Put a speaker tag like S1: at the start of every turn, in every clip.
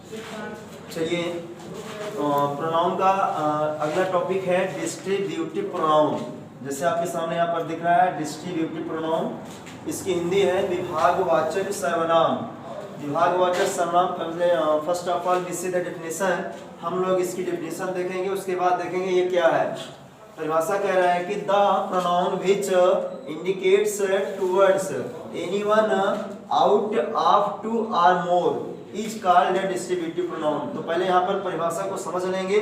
S1: चलिए प्रोनाउन का अगला टॉपिक है डिस्ट्रीब्यूटिव प्रोनाउन। जैसे आपके सामने यहाँ पर दिख रहा है डिस्ट्रीब्यूटिव प्रोनाउन, इसकी हिंदी है विभागवाचक सर्वनाम। विभागवाचक सर्वनाम, first of all we see the definition. हम लोग इसकी डेफिनेशन देखेंगे, उसके बाद देखेंगे ये क्या है। परिभाषा कह रहा है कि the pronoun which indicates towards anyone out of two or more is called a distributive pronoun. तो पहले यहाँ पर परिभाषा को समझ लेंगे।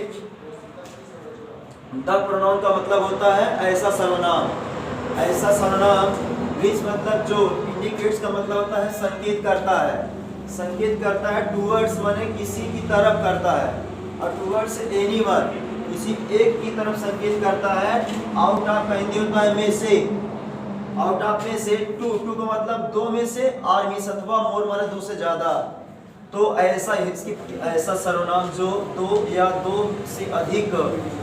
S1: द प्रोनाउन का मतलब होता है ऐसा सर्वनाम। ऐसा सर्वनाम विच मतलब जो, इंडिकेट्स का मतलब होता है संकेत करता है। संकेत करता है, टुवर्ड्स माने किसी की तरफ करता है, और टुवर्ड्स एनीवन किसी एक की तरफ संकेत करता है। आउट ऑफ का हिंदी होता है में से, आउट ऑफ में से, टू का मतलब दो में से, और मीन्स अथवा मोर माने दो से ज्यादा। तो ऐसा ऐसा सर्वनाम जो दो या दो से अधिक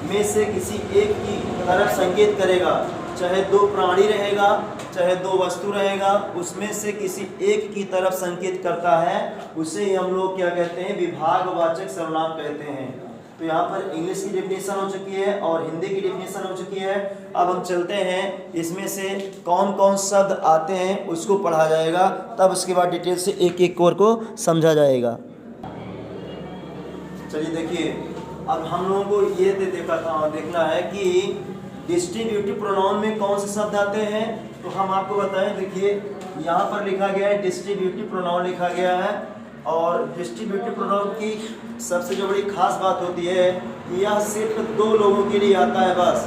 S1: में से किसी एक की तरफ संकेत करेगा, चाहे दो प्राणी रहेगा चाहे दो वस्तु रहेगा, उसमें से किसी एक की तरफ संकेत करता है, उसे ही हम लोग क्या कहते हैं, विभागवाचक सर्वनाम कहते हैं। तो यहाँ पर इंग्लिश की डेफिनेशन हो चुकी है और हिंदी की डेफिनेशन हो चुकी है। अब हम चलते हैं, इसमें से कौन कौन शब्द आते हैं उसको पढ़ा जाएगा, तब उसके बाद डिटेल से एक एक कोर को समझा जाएगा। चलिए देखिए, अब हम लोगों को ये देखना है कि डिस्ट्रीब्यूटिव प्रोनाउन में कौन से शब्द आते हैं। तो हम आपको बताएं, देखिए यहाँ पर लिखा गया है डिस्ट्रीब्यूटिव प्रोनाउन लिखा गया है। और डिस्ट्रीब्यूटिव प्रोनाउन की सबसे जो बड़ी खास बात होती है, यह सिर्फ दो लोगों के लिए आता है। बस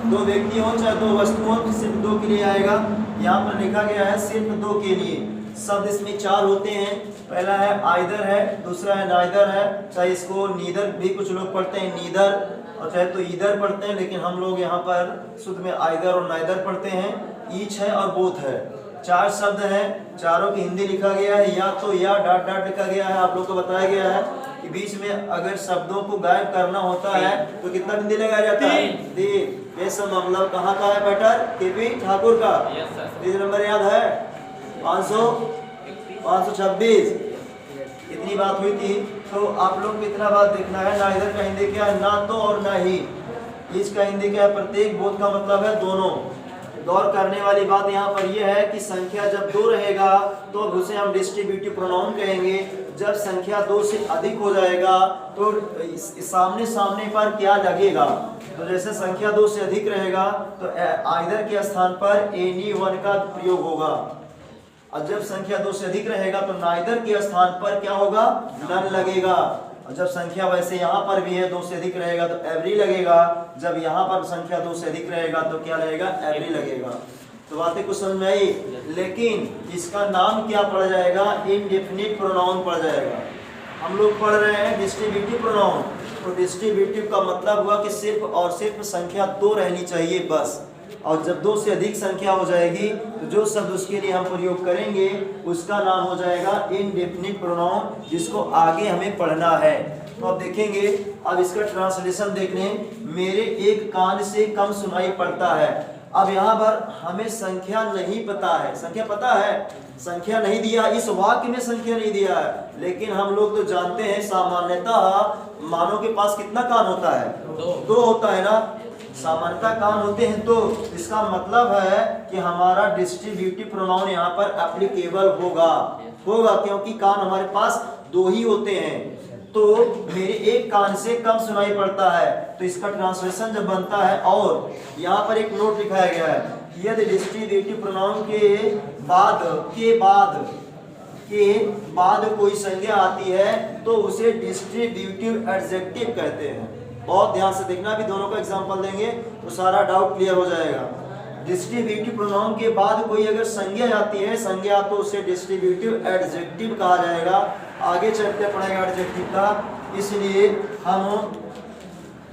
S1: दो व्यक्ति हो चाहे दो वस्तु हो, सिर्फ दो के लिए आएगा। यहाँ पर लिखा गया है सिर्फ दो के लिए। शब्द इसमें चार होते हैं। पहला है आइदर है, दूसरा है नाइदर है, चाहे इसको नीदर भी कुछ लोग पढ़ते हैं नीदर, और चाहे तो ईदर पढ़ते हैं, लेकिन हम लोग यहाँ पर शुद्ध में आइदर और नाइदर पढ़ते हैं। ईच है और बोथ है। चार शब्द हैं, चारों की हिंदी लिखा गया है, या तो या डॉट डॉट लिखा गया है। आप लोग को बताया गया है कि बीच में अगर शब्दों को गायब करना होता है तो कितना बिंदी लगाया जाता है, 3। ये सब मामला कहाँ का है बेटर, केपी ठाकुर का। 3 नंबर याद है, 526। इतनी बात हुई थी। तो आप लोग को इतना बात देखना है, ना इधर का हिंदी क्या है, ना तो और ना ही। इसका हिंदी क्या है, प्रत्येक, बोध का मतलब है दोनों। गौर करने वाली बात यहाँ पर यह है कि संख्या जब 2 रहेगा तो उसे हम डिस्ट्रीब्यूटिव प्रोनाउन कहेंगे। जब संख्या 2 से अधिक हो जाएगा तो सामने सामने पर क्या लगेगा। तो जैसे संख्या 2 से अधिक रहेगा तो आइदर के स्थान पर एनीवन का प्रयोग होगा, और जब संख्या 2 से अधिक रहेगा तो नाइदर के स्थान पर क्या होगा, नन लगेगा। और जब संख्या वैसे यहाँ पर भी है 2 से अधिक रहेगा तो एवरी लगेगा। जब यहाँ पर संख्या 2 से अधिक रहेगा तो क्या लगेगा, एवरी लगेगा। तो बातें कुछ समझ में आई। लेकिन इसका नाम क्या पड़ जाएगा, इनडेफिनिट प्रोनाउन पड़ जाएगा। हम लोग पढ़ रहे हैं डिस्ट्रीब्यूटिव प्रोनाउन। तो डिस्ट्रीब्यूटिव का मतलब हुआ कि सिर्फ और सिर्फ संख्या 2 रहनी चाहिए बस। और जब 2 से अधिक संख्या हो जाएगी तो जो शब्द उसके लिए हम प्रयोग करेंगे उसका नाम हो जाएगा इनडेफिनिट प्रोनाउन, जिसको आगे हमें पढ़ना है। तो अब देखेंगे, अब इसका ट्रांसलेशन देख लें। मेरे एक कान से कम सुनाई पड़ता है। अब यहाँ पर हमें संख्या नहीं पता है, संख्या पता है, संख्या नहीं दिया, इस वाक्य में संख्या नहीं दिया है, लेकिन हम लोग तो जानते हैं सामान्यतः मानव के पास कितना कान होता है, 2 होता है ना। सामान्यतः कान होते हैं। तो इसका मतलब है कि हमारा डिस्ट्रीब्यूटिव प्रोनाउन यहाँ पर एप्लीकेबल होगा, क्योंकि कान हमारे पास 2 ही होते हैं। तो मेरे एक कान से कम सुनाई पड़ता है, तो इसका ट्रांसलेशन जब बनता है, और यहाँ पर एक नोट लिखाया गया है, यदि डिस्ट्रीब्यूटिव प्रोनाउन के बाद कोई संज्ञा आती है तो उसे डिस्ट्रीब्यूटिव एडजेक्टिव कहते हैं। बहुत ध्यान से देखना, भी दोनों का एग्जांपल देंगे तो सारा डाउट क्लियर हो जाएगा। डिस्ट्रीब्यूटिव प्रोनाउन के बाद कोई अगर संज्ञा आती है, संज्ञा, तो उसे डिस्ट्रीब्यूटिव एडजेक्टिव कहा जाएगा। आगे चलते पड़ेगा एडजेक्टिव का। इसलिए हम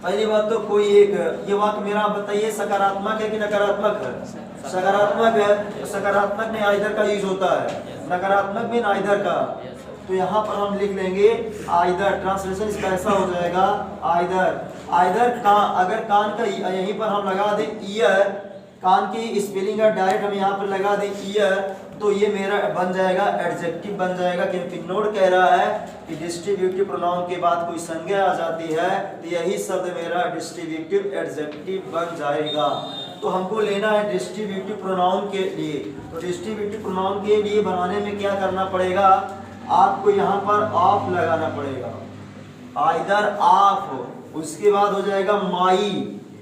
S1: पहली बात तो कोई एक, ये वाक्य मेरा बताइए सकारात्मक है कि नकारात्मक है, सकारात्मक है, तो सकारात्मक में आइदर का यूज होता है, नकारात्मक में नाइदर का। तो यहाँ पर हम लिख लेंगे आइदर, ट्रांसलेशन इसका ऐसा हो जाएगा आइदर का। अगर कान का यहीं पर हम लगा दें ईयर, कान की स्पेलिंग का डायरेक्ट हम यहाँ पर लगा दें ईयर, तो ये मेरा बन जाएगा एडजेक्टिव बन जाएगा, क्योंकि नोट कह रहा है कि डिस्ट्रीब्यूटिव प्रोनाउन के बाद कोई संज्ञा आ जाती है तो यही शब्द मेरा डिस्ट्रीब्यूटिव एडजेक्टिव बन जाएगा। तो हमको लेना है डिस्ट्रीब्यूटिव प्रोनाउन के लिए। तो डिस्ट्रीब्यूटिव प्रोनाउन के लिए बनाने में क्या करना पड़ेगा, आपको यहाँ पर ऑफ लगाना पड़ेगा, आइदर ऑफ, उसके बाद हो जाएगा माई,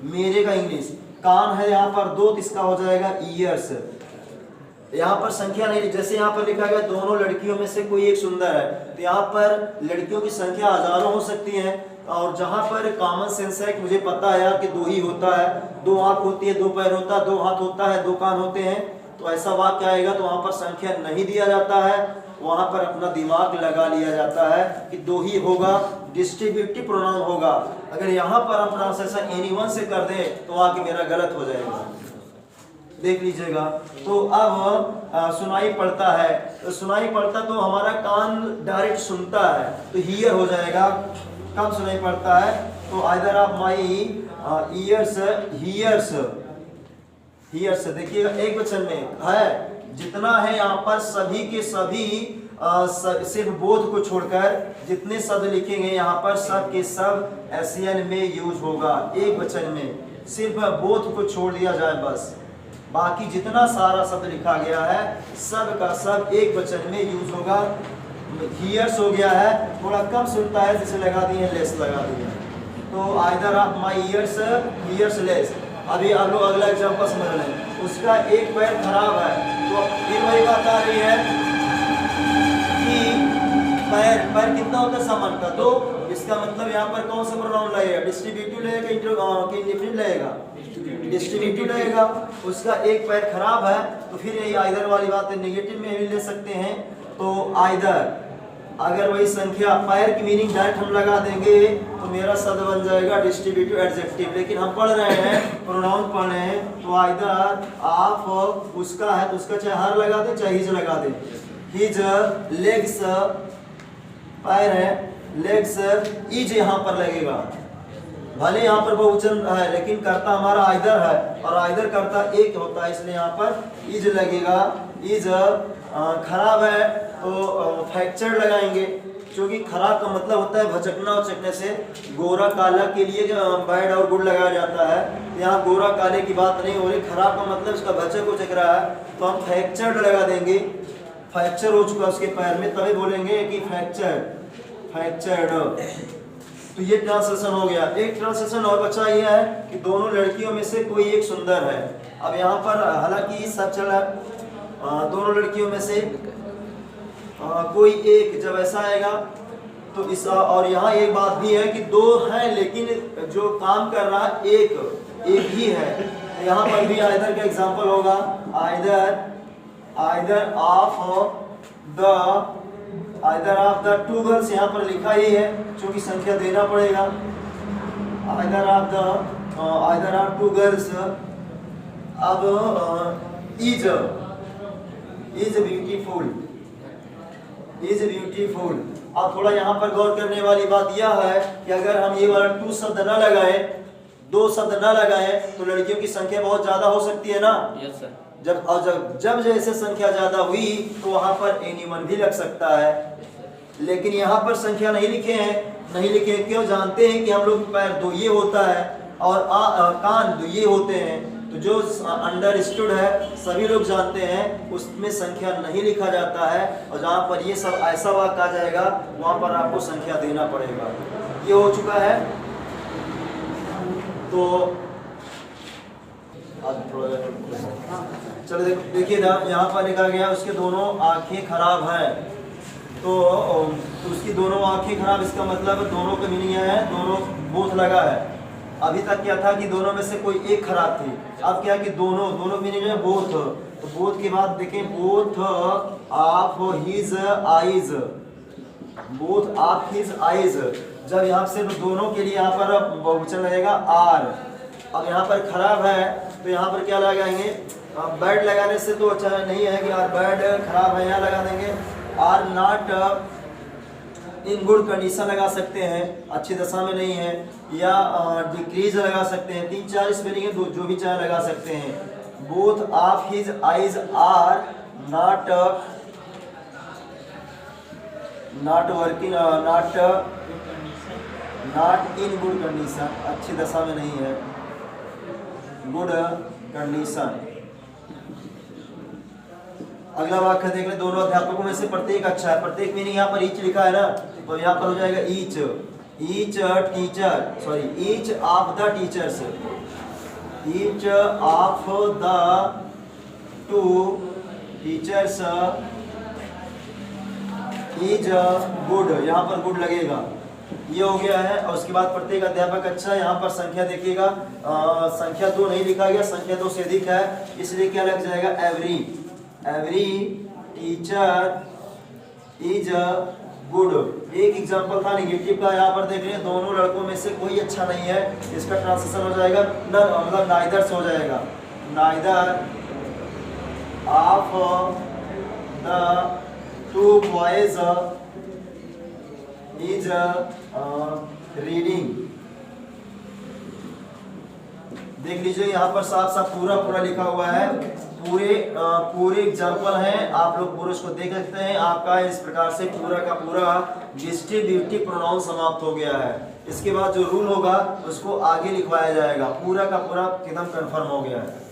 S1: मेरे का इंग्लिश, कान है यहाँ पर 2 तो इसका हो जाएगा ईयर्स। यहाँ पर संख्या नहीं, जैसे यहाँ पर लिखा गया दोनों लड़कियों में से कोई एक सुंदर है, तो यहाँ पर लड़कियों की संख्या हजारों हो सकती है, और जहाँ पर कॉमन सेंस है कि मुझे पता है यार कि 2 ही होता है, 2 आंख होती है, 2 पैर होता है, 2 हाथ होता है, 2 कान होते हैं, तो ऐसा वाक्य आएगा तो वहाँ पर संख्या नहीं दिया जाता है, वहाँ पर अपना दिमाग लगा लिया जाता है कि 2 ही होगा, डिस्ट्रीब्यूटिव प्रोनाउन होगा। अगर यहाँ पर हम ट्रांसलेशन एनीवन से कर दें तो वाक्य मेरा गलत हो जाएगा, देख लीजिएगा। तो अब सुनाई पड़ता है, तो सुनाई पड़ता तो हमारा कान डायरेक्ट सुनता है तो हियर हो जाएगा, कब सुनाई पड़ता है, तो either of my ears hears, hears देखिएगा एक वचन में है, जितना है यहाँ पर सभी के सभी सिर्फ बोध को छोड़कर जितने शब्द लिखेंगे यहाँ पर सब के सब एशियन में यूज होगा, एक वचन में सिर्फ बोध को छोड़ दिया जाए बस, बाकी जितना सारा शब्द लिखा गया है सब का सब एक वचन में यूज होगा। हियर्स हो गया है, थोड़ा कम सुनता है जिसे लगा दिए लेस लगा दिए, तो either of my ears hears लेस। अभी आप लोग अगला एग्जाम्पल समझ लें, उसका एक पैर खराब है, तो फिर वही बात आ रही है कि पैर कितना होता है समान का, तो इसका मतलब यहाँ पर कौन सा प्रोनाउन लगेगा, डिस्ट्रीब्यूटिव लगेगा कि इंडिफिनिट लगेगा, डिस्ट्रीब्यूटिव लगेगा। उसका एक पैर खराब है तो फिर यही आइदर वाली बात है, नेगेटिव में भी ले सकते हैं, तो आइदर अगर वही संख्या पैर की मीनिंग डायरेक्ट हम लगा देंगे तो मेरा शब्द बन जाएगा डिस्ट्रीब्यूटिव एडजेक्टिव, लेकिन हम पढ़ रहे हैं प्रोनाउन पढ़ रहे हैं तो आइदर आप उसका है तो उसका चाहे हर लगा दे चाहे हिज लगा दे, हिज लेग्स पैर है, लेग्स इज यहाँ पर लगेगा, भले यहाँ पर बहुवचन है लेकिन कर्ता हमारा आइदर है और आइदर कर्ता एक होता है इसलिए यहाँ पर इज लगेगा। इज खराब है तो फ्रैक्चर लगाएंगे, क्योंकि खराब का मतलब होता है भचकना उचकने से, गोरा काला के लिए बैड और गुड लगाया जाता है, यहाँ गोरा काले की बात नहीं हो रही, खराब का मतलब इसका भचक उचक रहा है तो हम फ्रैक्चर्ड लगा देंगे, फ्रैक्चर हो चुका उसके पैर में तभी बोलेंगे कि फ्रैक्चर्ड। तो ये ट्रांसलेशन हो गया। एक ट्रांसलेशन और बचा यह है कि दोनों लड़कियों में से कोई एक सुंदर है। अब यहाँ पर हालांकि सब चला दोनों लड़कियों में से कोई एक, जब ऐसा आएगा तो इस और यहाँ एक बात भी है कि 2 हैं लेकिन जो काम कर रहा एक ही है, यहाँ पर भी आइदर का एग्जांपल होगा, आइदर ऑफ द 2 गर्ल्स, यहाँ पर लिखा ही है क्योंकि संख्या देना पड़ेगा, आइदर ऑफ 2 गर्ल्स। अब इज ब्यूटीफुल। अब थोड़ा यहाँ पर गौर करने वाली बात यह है कि अगर हम ये वाला 2 शब्द न लगाए, 2 शब्द न लगाए तो लड़कियों की संख्या बहुत ज्यादा हो सकती है ना।
S2: Yes sir.
S1: जब जैसे संख्या ज्यादा हुई तो वहां पर एनीवन भी लग सकता है, लेकिन यहाँ पर संख्या नहीं लिखे क्यों, जानते हैं कि हम लोग पैर 2 ये होता है और कान 2 ये होते हैं, तो जो अंडरस्टूड है सभी लोग जानते हैं उसमें संख्या नहीं लिखा जाता है, और जहाँ पर ये सब ऐसा वाक्य आ जाएगा वहाँ पर आपको संख्या देना पड़ेगा। ये हो चुका है। तो चलो देखिए ना, यहाँ पर लिखा गया उसके दोनों आंखें खराब हैं, तो उसकी दोनों आंखें खराब, इसका मतलब दोनों का मीनिंग है दोनों बोथ लगा है। अभी तक क्या था कि दोनों में से कोई एक खराब थी, अब क्या कि दोनों मीनिंग है बोथ। तो बोथ के बाद देखें, both of his eyes, both of his eyes. जब यहाँ सिर्फ दोनों के लिए यहाँ पर बहुवचन लगेगा आर। अब यहाँ पर खराब है तो यहाँ पर क्या लगाएंगे, बैड लगाने से तो अच्छा नहीं है कि आर बैड खराब है, यहाँ लगा देंगे are not in good condition लगा सकते हैं, अच्छी दशा में नहीं है, या डिक्रीज लगा सकते हैं, 3-4 स्पेलिंग है, जो भी चाहे लगा सकते हैं। Both of his eyes are not working, not in good condition, अच्छी दशा में नहीं है, गुड कंडीशन। अगला वाक्य देख ले, दोनों अध्यापकों में से प्रत्येक अच्छा है। प्रत्येक मीनिंग यहाँ पर ईच लिखा है ना, तो यहाँ पर हो जाएगा each, each teacher, sorry each of the teachers, each of the two teachers is good, यहाँ पर गुड लगेगा, ये हो गया है। और उसके बाद प्रत्येक अध्यापक अच्छा, यहाँ पर संख्या देखिएगा, संख्या 2 नहीं लिखा गया, संख्या 2 से अधिक है, इसलिए क्या लग जाएगा, every, every teacher is good. एक एग्जांपल था नेगेटिव का, यहाँ पर देख रहे हैं दोनों लड़कों में से कोई अच्छा नहीं है, इसका ट्रांसलेशन हो जाएगा न, मतलब नाइदर से हो जाएगा, neither of the two boys is reading. देख लीजिए यहाँ पर साफ साफ पूरा पूरा लिखा हुआ है, पूरे एग्जाम्पल हैं, आप लोग पूरे उसको देख सकते हैं। आपका इस प्रकार से पूरा का पूरा डिस्ट्रीब्यूटिव प्रोनाउन समाप्त हो गया है। इसके बाद जो रूल होगा उसको आगे लिखवाया जाएगा, पूरा का पूरा एकदम कंफर्म हो गया है।